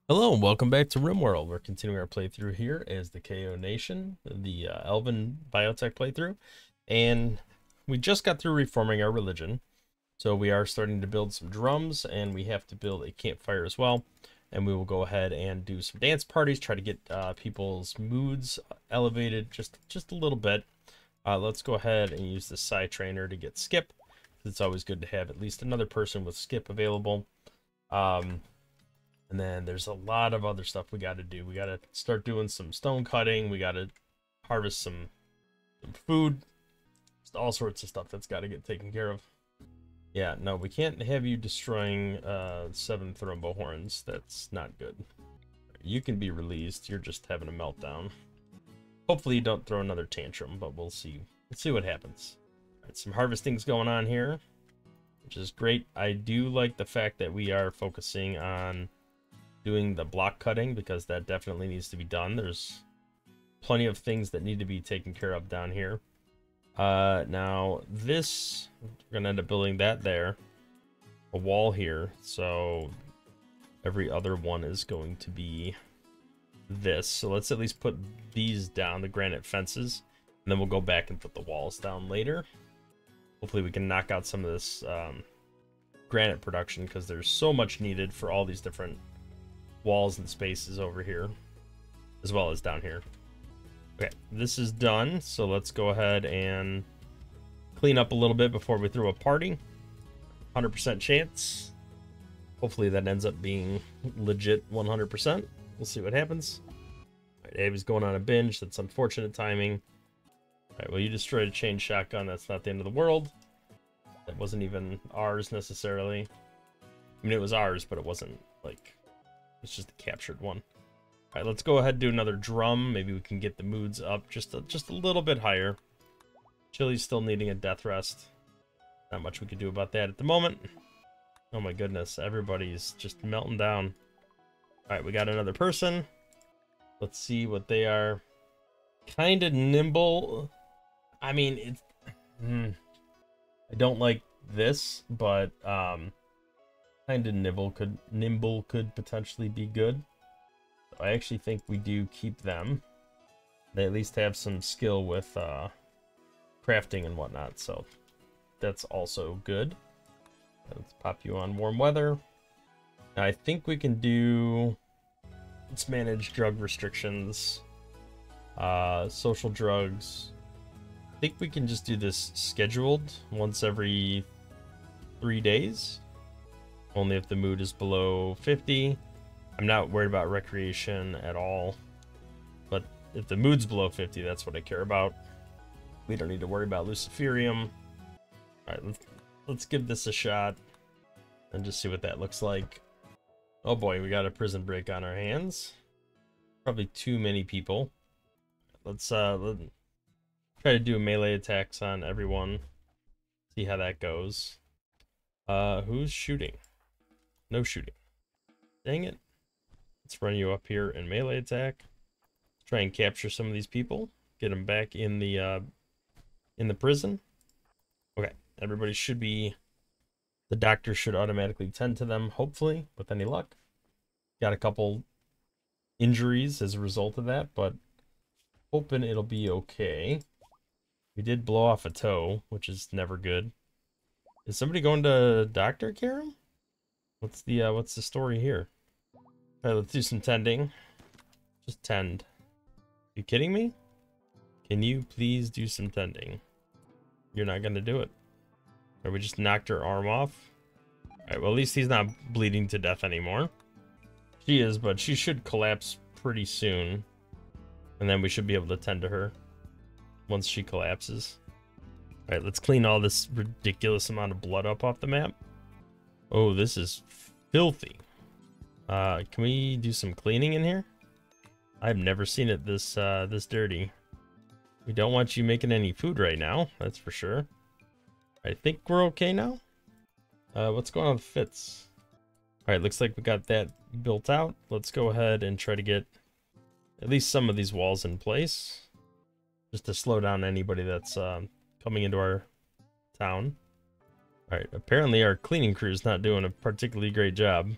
Hello and welcome back to RimWorld. We're continuing our playthrough here as the KO Nation, the Elven Biotech playthrough, and we just got through reforming our religion. So we are starting to build some drums, and we have to build a campfire as well. And we will go ahead and do some dance parties, try to get people's moods elevated just a little bit. Let's go ahead and use the side trainer to get Skip. It's always good to have at least another person with Skip available. And then there's a lot of other stuff we got to do. We got to start doing some stone cutting. We got to harvest some food. Just all sorts of stuff that's got to get taken care of. Yeah, no, we can't have you destroying 7 thrombo horns. That's not good. You can be released. You're just having a meltdown. Hopefully you don't throw another tantrum, but we'll see. Let's see what happens. All right, some harvesting's going on here, which is great. I do like the fact that we are focusing on doing the block cutting because that definitely needs to be done. There's plenty of things that need to be taken care of down here. Now this, we're gonna end up building that there, a wall here, so every other one is going to be this. So let's at least put these down, the granite fences, and then we'll go back and put the walls down later. Hopefully we can knock out some of this granite production because there's so much needed for all these different walls and spaces over here as well as down here. Okay, this is done, so let's go ahead and clean up a little bit before we throw a party. 100% chance. Hopefully that ends up being legit 100%. We'll see what happens. All right, Abe's going on a binge. That's unfortunate timing. All right, well, you destroyed a chain shotgun. That's not the end of the world. That wasn't even ours necessarily. I mean, it was ours, but it wasn't like, it's just a captured one. All right, let's go ahead and do another drum. Maybe we can get the moods up just a little bit higher. Chili's still needing a death rest. Not much we could do about that at the moment. Oh my goodness, everybody's just melting down. All right, we got another person. Let's see what they are. Kind of nimble. I mean, it's... I don't like this, but kind of nimble could potentially be good. I actually think we do keep them. They at least have some skill with crafting and whatnot, so that's also good. Let's pop you on warm weather. Now, I think we can do... Let's manage drug restrictions. Social drugs. I think we can just do this scheduled once every 3 days. Only if the mood is below 50. I'm not worried about recreation at all, but if the mood's below 50, that's what I care about. We don't need to worry about Luciferium. All right, let's give this a shot and just see what that looks like. Oh boy, we got a prison break on our hands. Probably too many people. Let's try to do melee attacks on everyone. See how that goes. Who's shooting? No shooting. Dang it. Let's run you up here in melee attack. Try and capture some of these people. Get them back in the prison. Okay, everybody should be... The doctor should automatically tend to them, hopefully, with any luck. Got a couple injuries as a result of that, but hoping it'll be okay. We did blow off a toe, which is never good. Is somebody going to doctor care him? What's the story here? All right, let's do some tending. Just tend. You kidding me? Can you please do some tending? You're not gonna do it. Or we just knocked her arm off. All right, well, at least he's not bleeding to death anymore. She is, but she should collapse pretty soon. And then we should be able to tend to her once she collapses. All right, let's clean all this ridiculous amount of blood up off the map. Oh, this is filthy. Can we do some cleaning in here? I've never seen it this dirty. We don't want you making any food right now, that's for sure. I think we're okay now. What's going on with Fitz? All right, looks like we got that built out. Let's go ahead and try to get at least some of these walls in place, just to slow down anybody that's coming into our town. All right, apparently our cleaning crew is not doing a particularly great job.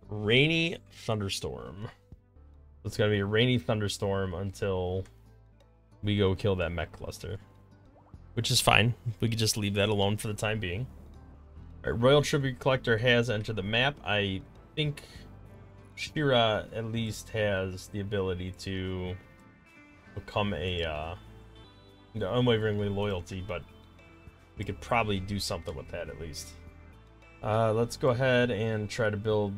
rainy thunderstorm. It's gonna be a rainy thunderstorm until we go kill that mech cluster, which is fine. We could just leave that alone for the time being. All right, Royal Tribute Collector has entered the map. I think Shira at least has the ability to become a unwaveringly loyalty, but we could probably do something with that at least. Let's go ahead and try to build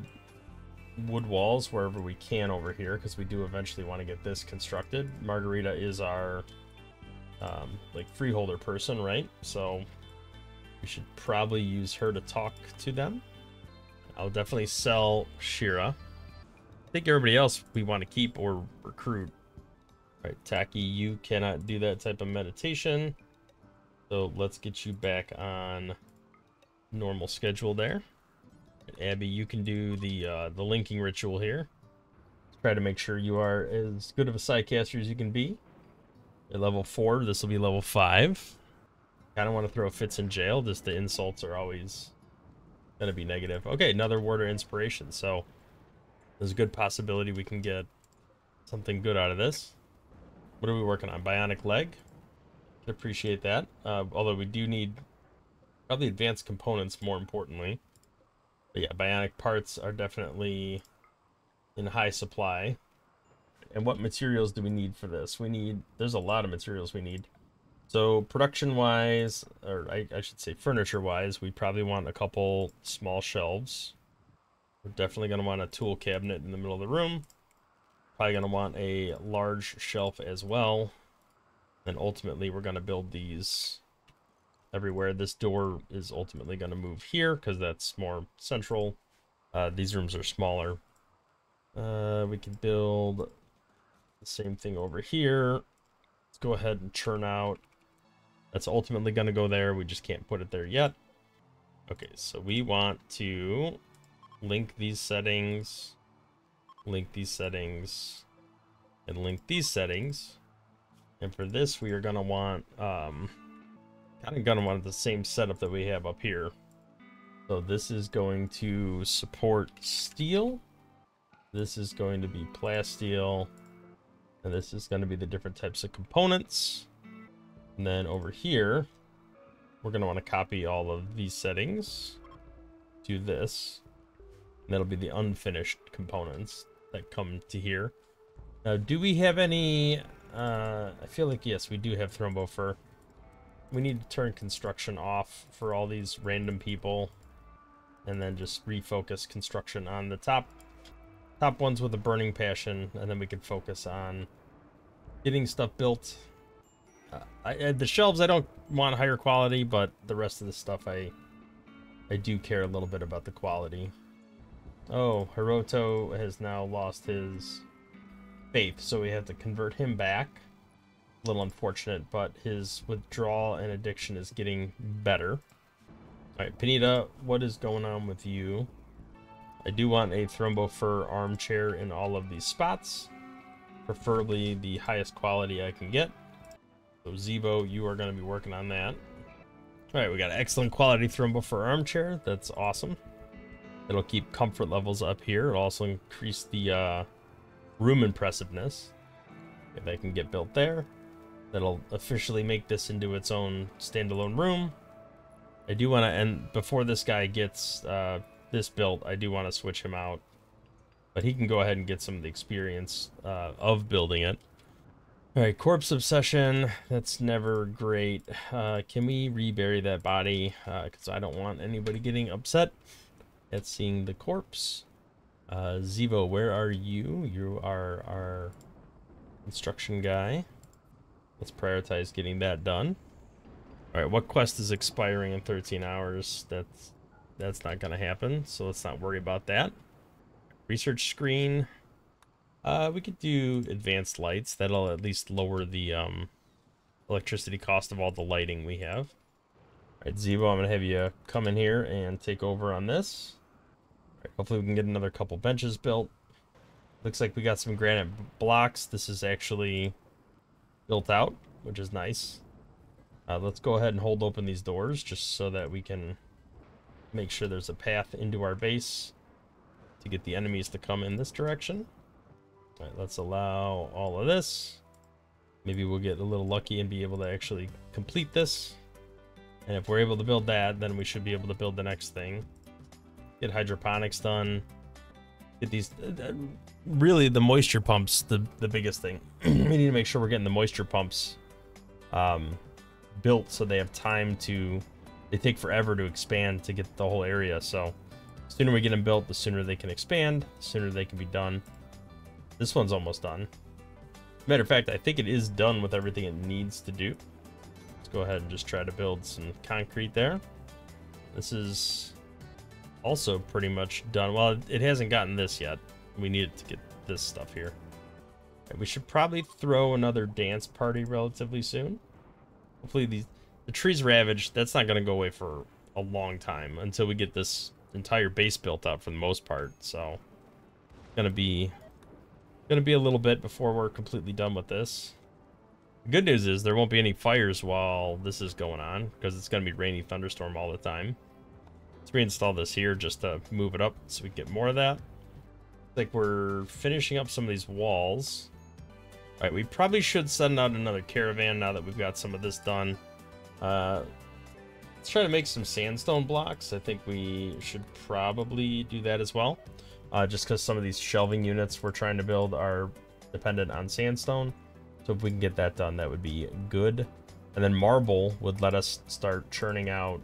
wood walls wherever we can over here, because we do eventually want to get this constructed. Margarita is our like freeholder person, right? So we should probably use her to talk to them. I'll definitely sell Shira. I think everybody else we want to keep or recruit. All right, Taki, you cannot do that type of meditation, so let's get you back on normal schedule there. Abby, you can do the linking ritual here. Try to make sure you are as good of a sidecaster as you can be. At level 4, this will be level 5. Kind of want to throw Fitz in jail, just the insults are always going to be negative. Okay, another word of inspiration, so there's a good possibility we can get something good out of this. What are we working on? Bionic leg? Could appreciate that. Although we do need probably advanced components more importantly. But yeah, bionic parts are definitely in high supply. And what materials do we need for this? There's a lot of materials we need. So production wise, or I should say furniture wise, we probably want a couple small shelves. We're definitely going to want a tool cabinet in the middle of the room. Probably going to want a large shelf as well. And ultimately we're going to build these everywhere. This door is ultimately going to move here because that's more central. These rooms are smaller. We can build the same thing over here. Let's go ahead and churn out. That's ultimately going to go there. We just can't put it there yet. Okay, so we want to link these settings, link these settings, and link these settings. And for this, we are going to want kind of going to want the same setup that we have up here. So this is going to support steel. This is going to be plasteel. And this is going to be the different types of components. And then over here, we're going to want to copy all of these settings to this. And that'll be the unfinished components that come to here. Now, do we have any... I feel like, yes, we do have Thrombo Fur. We need to turn construction off for all these random people. And then just refocus construction on the top ones with a burning passion. And then we can focus on getting stuff built. The shelves, I don't want higher quality, but the rest of the stuff, I do care a little bit about the quality. Oh, Hiroto has now lost his faith, so we have to convert him back. A little unfortunate, but his withdrawal and addiction is getting better. Alright, Panita, what is going on with you? I do want a Thrombo Fur armchair in all of these spots. Preferably the highest quality I can get. So Zeebo, you are going to be working on that. Alright, we got excellent quality Thrombo Fur armchair. That's awesome. It'll keep comfort levels up here. It'll also increase the room impressiveness. If that can get built there. That'll officially make this into its own standalone room. I do want to, and before this guy gets this built, I do want to switch him out. But he can go ahead and get some of the experience of building it. Alright, Corpse Obsession. That's never great. Can we rebury that body? Because I don't want anybody getting upset at seeing the corpse. Zevo, where are you? You are our construction guy. Let's prioritize getting that done. Alright, what quest is expiring in 13 hours? That's not going to happen, so let's not worry about that. Research screen. We could do advanced lights. That'll at least lower the electricity cost of all the lighting we have. Alright, Zevo, I'm going to have you come in here and take over on this. Alright, hopefully we can get another couple benches built. Looks like we got some granite blocks. This is actually built out, which is nice. Let's go ahead and hold open these doors just so that we can make sure there's a path into our base. to get the enemies to come in this direction. All right, let's allow all of this. Maybe we'll get a little lucky and be able to actually complete this. And if we're able to build that, then we should be able to build the next thing. Get hydroponics done. Get these... really, the moisture pumps, the biggest thing. We need to make sure we're getting the moisture pumps built so they have time to... They take forever to expand to get the whole area, so... The sooner we get them built, the sooner they can expand, the sooner they can be done. This one's almost done. Matter of fact, I think it is done with everything it needs to do. Let's go ahead and just try to build some concrete there. This is also pretty much done. Well, it hasn't gotten this yet. We need to get this stuff here. We should probably throw another dance party relatively soon. Hopefully the trees ravaged. That's not going to go away for a long time until we get this entire base built up for the most part. So, gonna be a little bit before we're completely done with this. The good news is there won't be any fires while this is going on because it's gonna be rainy thunderstorm all the time. Let's reinstall this here just to move it up so we get more of that. Like we're finishing up some of these walls. All right, we probably should send out another caravan now that we've got some of this done. Let's try to make some sandstone blocks. I think we should probably do that as well. Just because some of these shelving units we're trying to build are dependent on sandstone. So if we can get that done, that would be good. And then marble would let us start churning out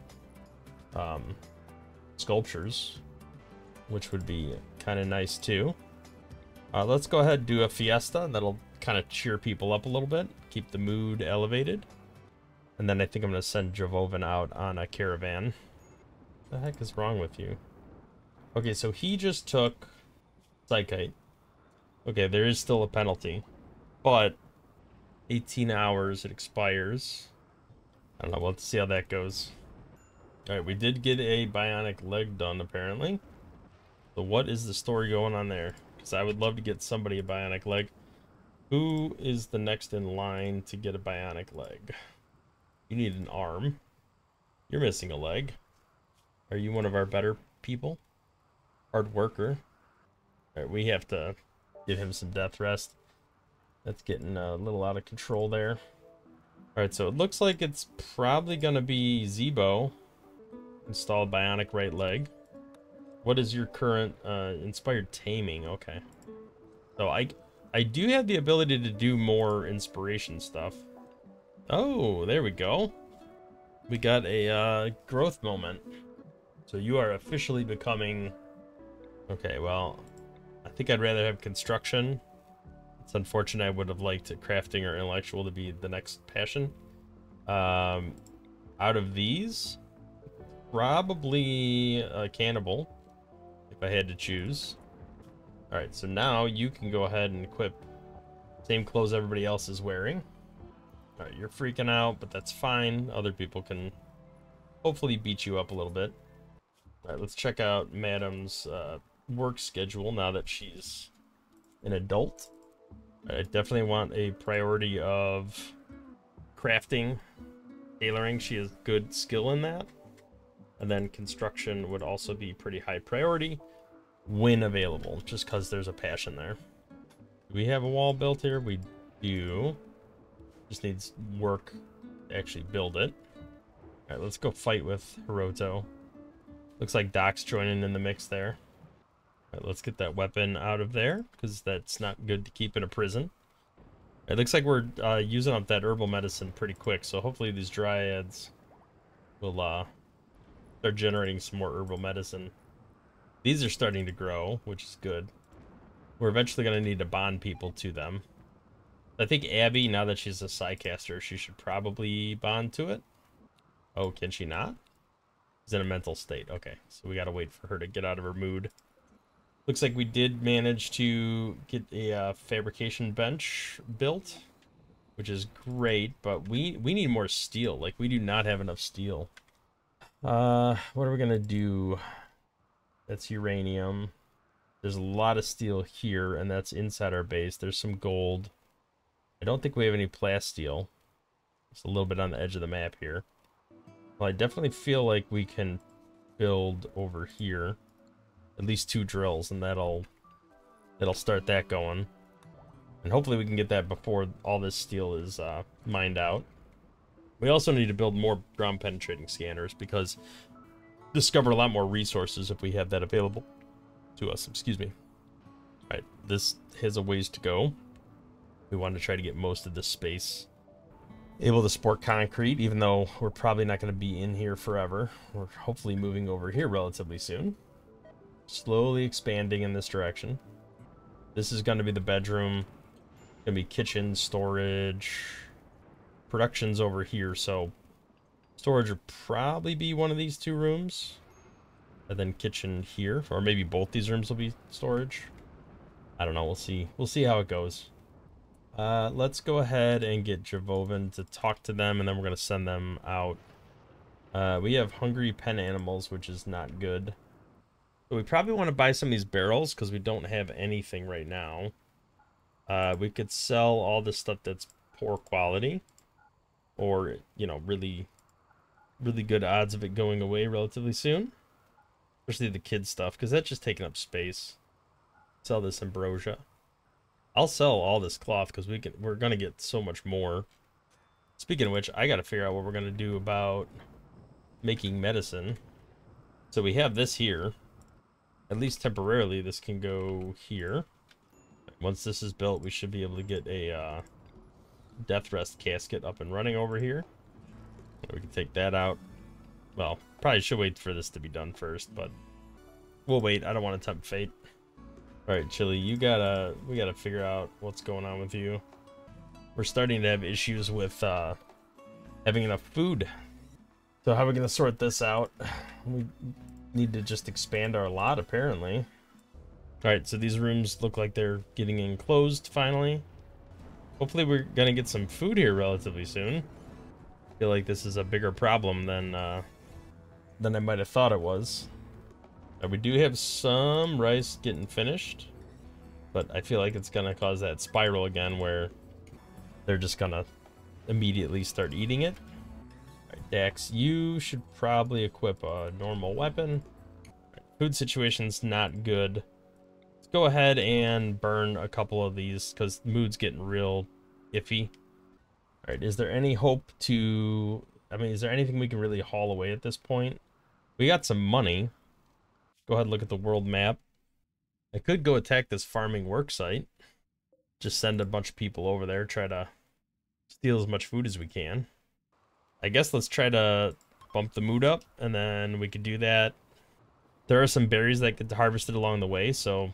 sculptures, which would be kind of nice too. Let's go ahead and do a fiesta. That'll kind of cheer people up a little bit, keep the mood elevated. And then I think I'm going to send Jovoven out on a caravan. What the heck is wrong with you? Okay, so he just took Psychite. Okay, there is still a penalty. But 18 hours, it expires. I don't know, we'll have to see how that goes. Alright, we did get a bionic leg done, apparently. So what is the story going on there? Because I would love to get somebody a bionic leg. Who is the next in line to get a bionic leg? You need an arm. You're missing a leg. Are you one of our better people? Hard worker. Alright, we have to give him some death rest. That's getting a little out of control there. Alright, so it looks like it's probably going to be Zebo. Install bionic right leg. What is your current inspired taming? Okay. So I do have the ability to do more inspiration stuff. Oh, there we go. We got a growth moment. So you are officially becoming... Okay, well, I think I'd rather have construction. It's unfortunate. I would have liked crafting or intellectual to be the next passion. Out of these, probably a cannibal, if I had to choose. Alright, so now you can go ahead and equip same clothes everybody else is wearing. Alright, you're freaking out, but that's fine. Other people can hopefully beat you up a little bit. Alright, let's check out Madam's work schedule now that she's an adult. I definitely want a priority of crafting, tailoring. She has good skill in that. And then construction would also be pretty high priority when available, just because there's a passion there. Do we have a wall built here? We do. Just needs work to actually build it. Alright, let's go fight with Hiroto. Looks like Doc's joining in the mix there. Alright, let's get that weapon out of there, because that's not good to keep in a prison. It looks like we're using up that herbal medicine pretty quick, so hopefully these dryads will start generating some more herbal medicine. These are starting to grow, which is good. We're eventually going to need to bond people to them. I think Abby, now that she's a Psycaster, she should probably bond to it. Oh, can she not? She's in a mental state. Okay, so we got to wait for her to get out of her mood. Looks like we did manage to get a fabrication bench built, which is great, but we need more steel. Like, we do not have enough steel. What are we gonna do? That's uranium. There's a lot of steel here, and that's inside our base. There's some gold. I don't think we have any plasteel. It's a little bit on the edge of the map here. Well, I definitely feel like we can build over here. at least 2 drills, and that'll start that going. And hopefully we can get that before all this steel is mined out. We also need to build more ground penetrating scanners because discover a lot more resources if we have that available to us. Excuse me. All right, this has a ways to go. We want to try to get most of this space able to support concrete, even though we're probably not going to be in here forever. We're hopefully moving over here relatively soon. Slowly expanding in this direction. This is going to be the bedroom. Going to be kitchen, storage. Production's over here, so storage would probably be one of these 2 rooms. And then kitchen here, or maybe both these rooms will be storage. I don't know, we'll see. We'll see how it goes. Let's go ahead and get Javoven to talk to them, and then we're going to send them out. We have hungry pen animals, which is not good. So we probably want to buy some of these barrels, because we don't have anything right now. We could sell all the stuff that's poor quality. Or, you know, really good odds of it going away relatively soon. Especially the kid stuff, because that's just taking up space. Sell this ambrosia. I'll sell all this cloth because we're gonna get so much more. Speaking of which, I gotta figure out what we're gonna do about making medicine. So we have this here. At least temporarily, this can go here. Once this is built, we should be able to get a death rest casket up and running over here. We can take that out. Well, probably should wait for this to be done first, but we'll wait. I don't want to tempt fate. All right, Chili, we gotta figure out what's going on with you. We're starting to have issues with having enough food. So how are we gonna sort this out? We need to just expand our lot, apparently. All right, so these rooms look like they're getting enclosed finally. Hopefully we're gonna get some food here relatively soon. I feel like this is a bigger problem than I might have thought it was. We do have some rice getting finished, but I feel like it's gonna cause that spiral again where they're just gonna immediately start eating it. All right, Dax, you should probably equip a normal weapon. Right, food situation's not good. Let's go ahead and burn a couple of these because mood's getting real iffy. All right, is there any hope to... I mean, is there anything we can really haul away at this point? We got some money. Go ahead and look at the world map. I could go attack this farming work site. Just send a bunch of people over there, try to steal as much food as we can. I guess let's try to bump the mood up, and then we could do that. There are some berries that get harvested along the way, so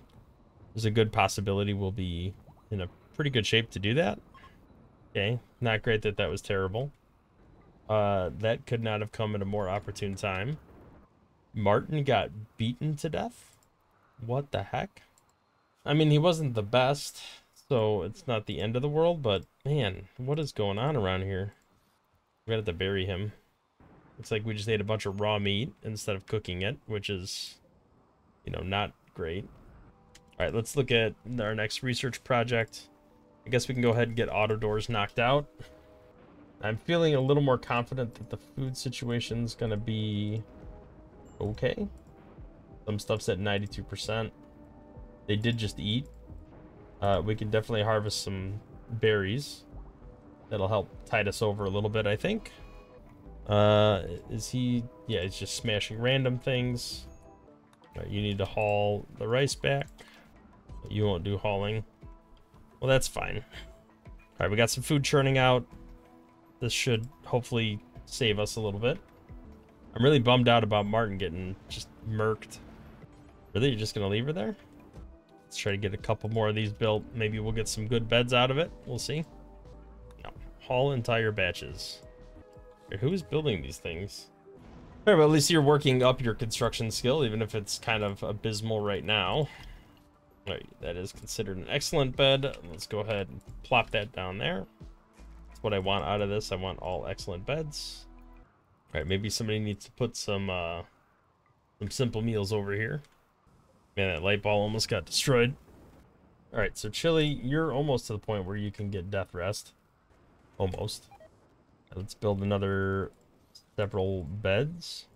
there's a good possibility we'll be in a pretty good shape to do that. Okay, not great that that was terrible. That could not have come at a more opportune time. Martin got beaten to death? What the heck? I mean, he wasn't the best, so it's not the end of the world, but man, what is going on around here? We're gonna have to bury him. Looks like we just ate a bunch of raw meat instead of cooking it, which is, you know, not great. All right, let's look at our next research project. I guess we can go ahead and get auto doors knocked out. I'm feeling a little more confident that the food situation's gonna be okay. Some stuff's at 92%. They did just eat. We can definitely harvest some berries. That'll help tide us over a little bit, I think. Is he... Yeah, he's just smashing random things. All right, you need to haul the rice back. You won't do hauling. Well, that's fine. All right, we got some food churning out. This should hopefully save us a little bit. I'm really bummed out about Martin getting just murked. Really? You're just going to leave her there? Let's try to get a couple more of these built. Maybe we'll get some good beds out of it. We'll see. No. Haul entire batches. Who is building these things? All right, well, at least you're working up your construction skill, even if it's kind of abysmal right now. All right, that is considered an excellent bed. Let's go ahead and plop that down there. That's what I want out of this. I want all excellent beds. All right, maybe somebody needs to put some simple meals over here. Man, that light ball almost got destroyed. All right, so Chili, you're almost to the point where you can get death rest. Almost. Let's build another several beds.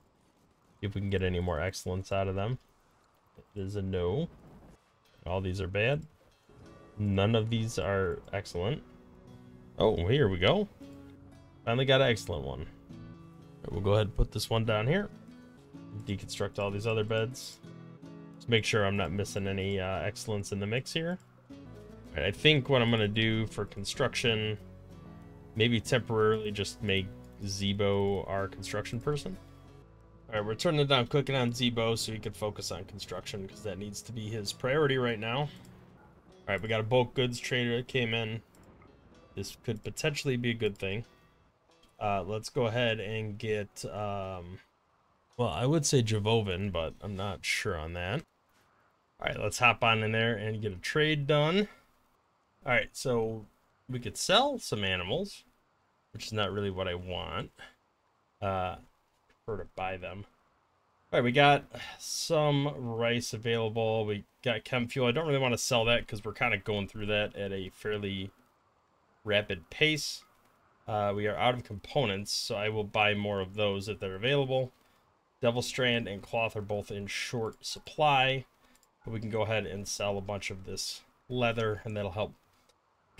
See if we can get any more excellence out of them. It is a no. All these are bad. None of these are excellent. Oh, here we go. Finally got an excellent one. We'll go ahead and put this one down here. Deconstruct all these other beds. Just make sure I'm not missing any excellence in the mix here. All right, I think what I'm going to do for construction, maybe temporarily just make Zebo our construction person. All right, we're turning it down, clicking on Zebo so he can focus on construction because that needs to be his priority right now. All right, we got a bulk goods trader that came in. This could potentially be a good thing. Let's go ahead and get, well, I would say Javovan, but I'm not sure on that. All right, let's hop on in there and get a trade done. All right, so we could sell some animals, which is not really what I want. I prefer to buy them. All right, we got some rice available. We got chem fuel. I don't really want to sell that because we're kind of going through that at a fairly rapid pace. We are out of components, so I will buy more of those if they're available. Devil Strand and cloth are both in short supply, but we can go ahead and sell a bunch of this leather, and that'll help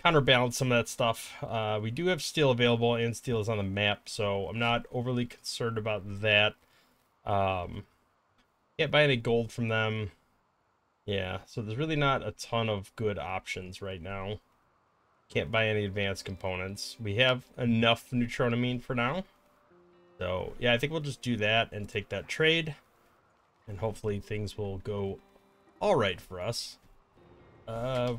counterbalance some of that stuff. We do have steel available, and steel is on the map, so I'm not overly concerned about that. Can't buy any gold from them. Yeah, so there's really not a ton of good options right now. Can't buy any advanced components. We have enough neutronamine for now. So, yeah, I think we'll just do that and take that trade. And hopefully things will go all right for us.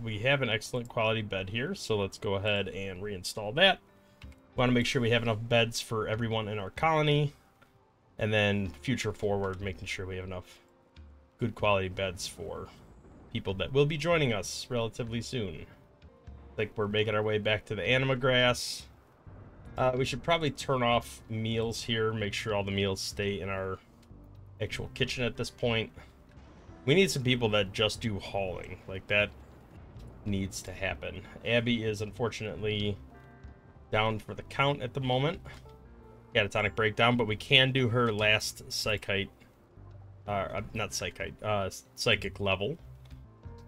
We have an excellent quality bed here, so let's go ahead and reinstall that. Want to make sure we have enough beds for everyone in our colony. And then future forward, making sure we have enough good quality beds for people that will be joining us relatively soon. Like we're making our way back to the anima grass. We should probably turn off meals here, make sure all the meals stay in our actual kitchen at this point. We need some people that just do hauling. Like that needs to happen. Abby is unfortunately down for the count at the moment. Catatonic breakdown, but we can do her last psychite, not psychite, psychic level.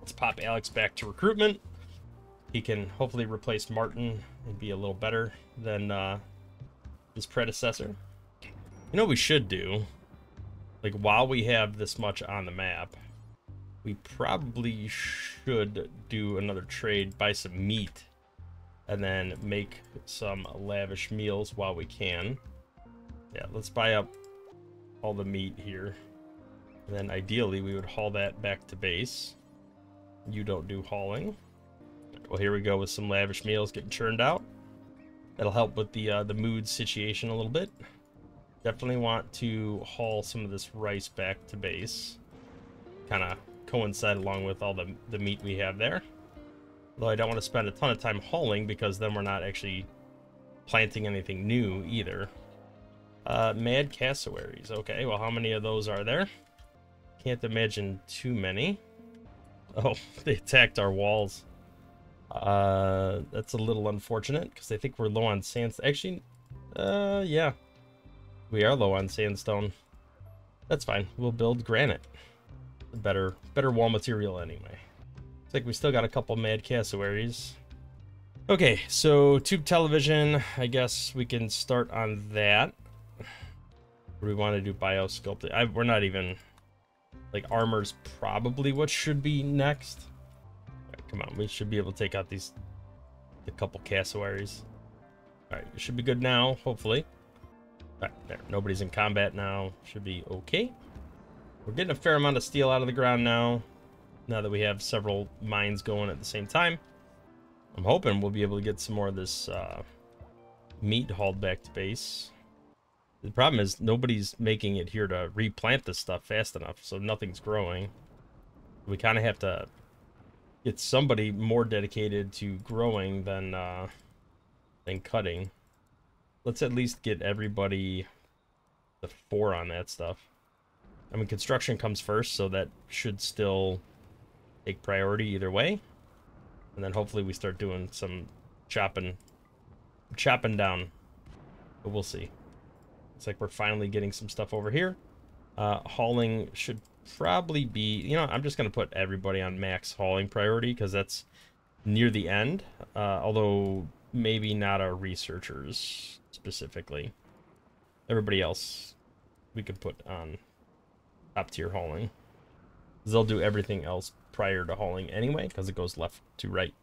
Let's pop Alex back to recruitment. He can hopefully replace Martin and be a little better than his predecessor. You know what we should do? Like, while we have this much on the map, we probably should do another trade, buy some meat, and then make some lavish meals while we can. Yeah, let's buy up all the meat here. And then ideally, we would haul that back to base. You don't do hauling. Well, here we go with some lavish meals getting churned out. That'll help with the mood situation a little bit. Definitely want to haul some of this rice back to base. Kind of coincide along with all the meat we have there. Though I don't want to spend a ton of time hauling because then we're not actually planting anything new either. Mad cassowaries. Okay, well, how many of those are there? Can't imagine too many. Oh, they attacked our walls. That's a little unfortunate because I think we're low on sandstone. Actually, yeah, we are low on sandstone. That's fine. We'll build granite. Better wall material anyway. Looks like we still got a couple mad cassowaries. Okay, so tube television. I guess we can start on that. Or we want to do biosculpting. We're not even like armor's probably what should be next. Come on, we should be able to take out a couple cassowaries. All right, it should be good now, hopefully. All right, there. Nobody's in combat now. Should be okay. We're getting a fair amount of steel out of the ground now that we have several mines going at the same time. I'm hoping we'll be able to get some more of this meat hauled back to base. The problem is nobody's making it here to replant this stuff fast enough, so nothing's growing. We kind of have to get somebody more dedicated to growing than cutting. Let's at least get everybody the 4 on that stuff. I mean, construction comes first, so that should still take priority either way. And then hopefully we start doing some chopping down. But we'll see. Looks like we're finally getting some stuff over here. Hauling should probably be, you know, I'm just going to put everybody on max hauling priority because that's near the end. Although maybe not our researchers specifically. Everybody else we could put on top tier hauling. They'll do everything else prior to hauling anyway because it goes left to right.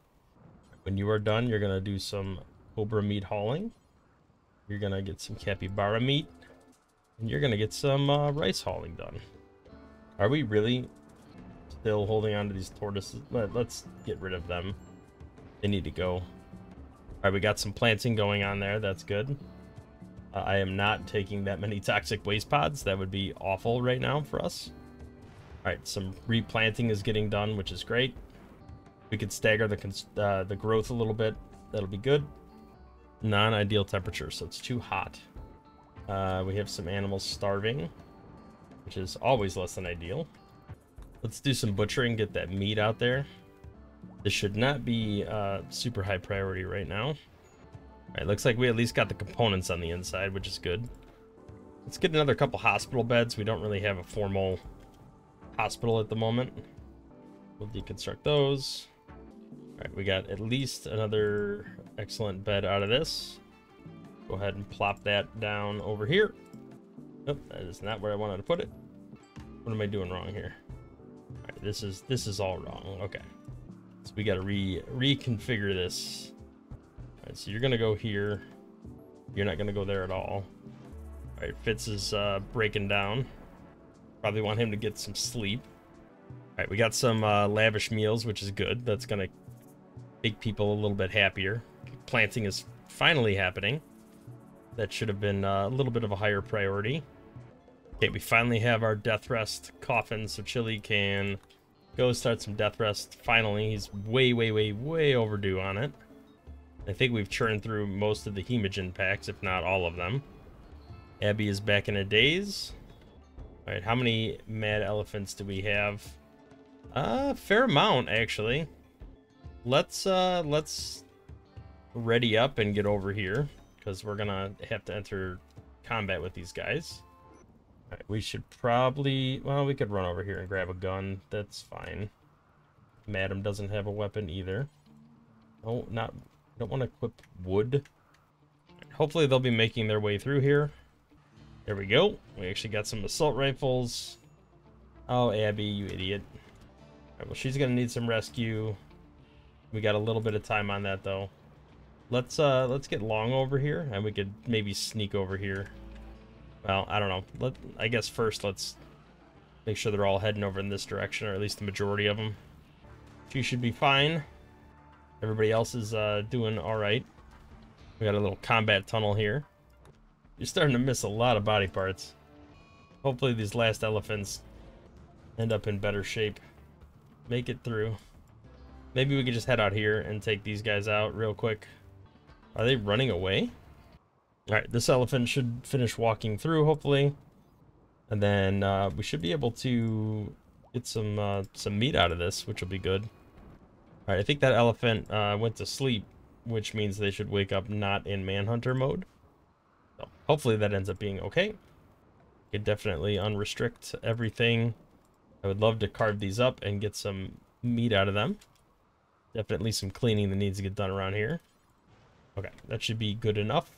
When you are done, you're going to do some cobra meat hauling. You're going to get some capybara meat. And you're going to get some rice hauling done. Are we really still holding on to these tortoises? Let's get rid of them. They need to go. All right, we got some planting going on there. That's good. I am not taking that many toxic waste pods. That would be awful right now for us. All right, some replanting is getting done, which is great. We could stagger the growth a little bit. That'll be good. Non-ideal temperature, so it's too hot. We have some animals starving, which is always less than ideal. Let's do some butchering, get that meat out there. This should not be super high priority right now. All right, looks like we at least got the components on the inside, which is good. Let's get another couple hospital beds. We don't really have a formal hospital at the moment. We'll deconstruct those. All right, we got at least another excellent bed out of this. Go ahead and plop that down over here. Nope, that is not where I wanted to put it. What am I doing wrong here? All right, this is all wrong. Okay, so we got to reconfigure this. All right, so you're gonna go here. You're not gonna go there at all. All right, Fitz is breaking down. Probably want him to get some sleep. All right, we got some lavish meals, which is good. That's gonna make people a little bit happier. Planting is finally happening. That should have been a little bit of a higher priority. Okay, we finally have our death rest coffin, so Chili can go start some death rest. Finally, he's way overdue on it. I think we've churned through most of the hemogen packs, if not all of them. Abby is back in a daze. All right, how many mad elephants do we have? Fair amount, actually. Let's ready up and get over here, because we're gonna have to enter combat with these guys. All right, we should probably, well, we could run over here and grab a gun. That's fine. Madam doesn't have a weapon either. Oh, I don't want to equip wood. Hopefully they'll be making their way through here. There we go. We actually got some assault rifles. Oh, Abby, you idiot. All right, well, she's gonna need some rescue. We got a little bit of time on that though. Let's get Long over here, and we could maybe sneak over here. Well, I don't know. I guess first let's make sure they're all heading over in this direction, or at least the majority of them. She should be fine. Everybody else is doing all right. We got a little combat tunnel here. You're starting to miss a lot of body parts. Hopefully these last elephants end up in better shape. Make it through. Maybe we could just head out here and take these guys out real quick. Are they running away? All right, this elephant should finish walking through, hopefully. And then we should be able to get some meat out of this, which will be good. All right, I think that elephant went to sleep, which means they should wake up not in manhunter mode. So hopefully that ends up being okay. Could definitely unrestrict everything. I would love to carve these up and get some meat out of them. Definitely some cleaning that needs to get done around here. Okay, that should be good enough.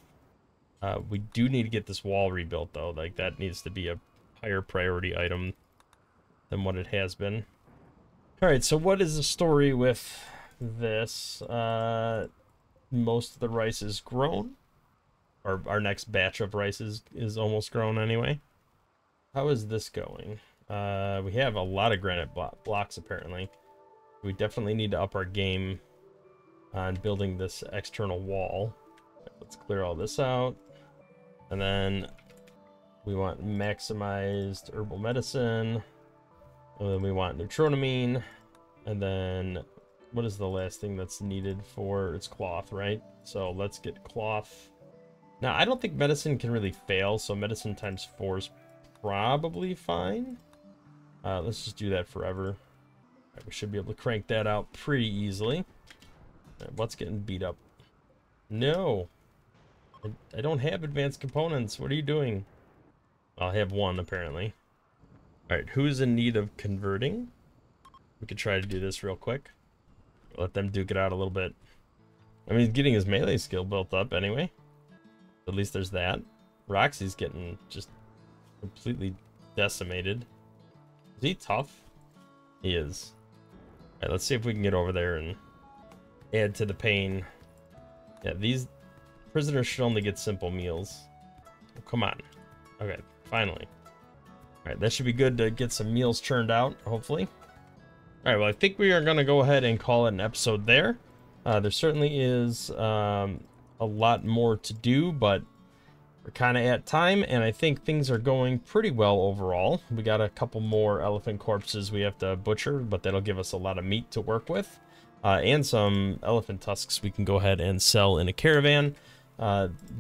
We do need to get this wall rebuilt, though. Like, that needs to be a higher priority item than what it has been. All right, so what is the story with this? Most of the rice is grown. Or our next batch of rice is almost grown anyway. How is this going? We have a lot of granite blocks, apparently. We definitely need to up our game on building this external wall. Let's clear all this out. And then we want maximized herbal medicine. And then we want neutroamine. And then what is the last thing that's needed for its cloth, right? So let's get cloth. Now, I don't think medicine can really fail, so medicine times 4 is probably fine. Let's just do that forever. Right, we should be able to crank that out pretty easily. Right, what's getting beat up? No. I don't have advanced components. What are you doing? I'll have one, apparently. All right, who's in need of converting? We could try to do this real quick. Let them duke it out a little bit. I mean, he's getting his melee skill built up anyway. At least there's that. Roxy's getting just completely decimated. Is he tough? He is. All right, let's see if we can get over there and add to the pain. Yeah, these prisoners should only get simple meals. Oh, come on. Okay, finally. All right, that should be good to get some meals churned out, hopefully. All right, well, I think we are going to go ahead and call it an episode there. There certainly is a lot more to do, but we're kind of at time, and I think things are going pretty well overall. We got a couple more elephant corpses we have to butcher, but that'll give us a lot of meat to work with. And some elephant tusks we can go ahead and sell in a caravan.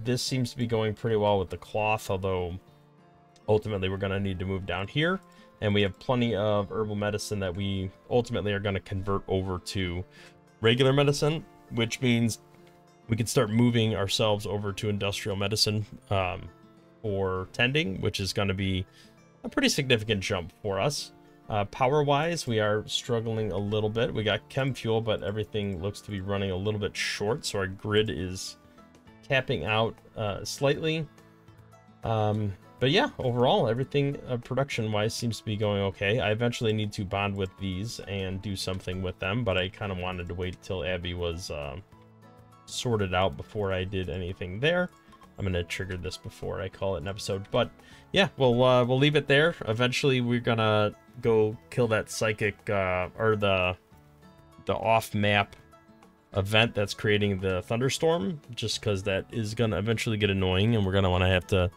This seems to be going pretty well with the cloth, although ultimately we're going to need to move down here. And we have plenty of herbal medicine that we ultimately are going to convert over to regular medicine, which means we can start moving ourselves over to industrial medicine for tending, which is going to be a pretty significant jump for us. Power-wise, we are struggling a little bit. We got chem fuel, but everything looks to be running a little bit short, so our grid is capping out slightly. But yeah, overall, everything production-wise seems to be going okay. I eventually need to bond with these and do something with them, but I kind of wanted to wait till Abby was sorted out before I did anything there. I'm gonna trigger this before I call it an episode, but yeah, we'll leave it there. Eventually, we're gonna go kill that psychic or the off-map event that's creating the thunderstorm, just because that is gonna eventually get annoying, and we're gonna want to have to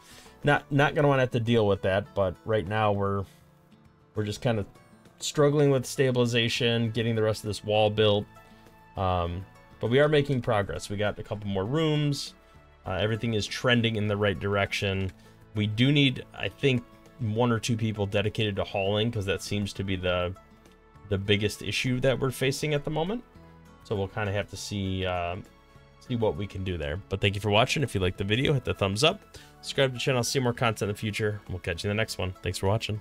not gonna want to have to deal with that. But right now we're just kind of struggling with stabilization, getting the rest of this wall built. But we are making progress. We got a couple more rooms. Everything is trending in the right direction. We do need, I think, 1 or 2 people dedicated to hauling, because that seems to be the biggest issue that we're facing at the moment. So we'll kind of have to see what we can do there. But thank you for watching. If you liked the video, hit the thumbs up. Subscribe to the channel, see more content in the future. We'll catch you in the next one. Thanks for watching.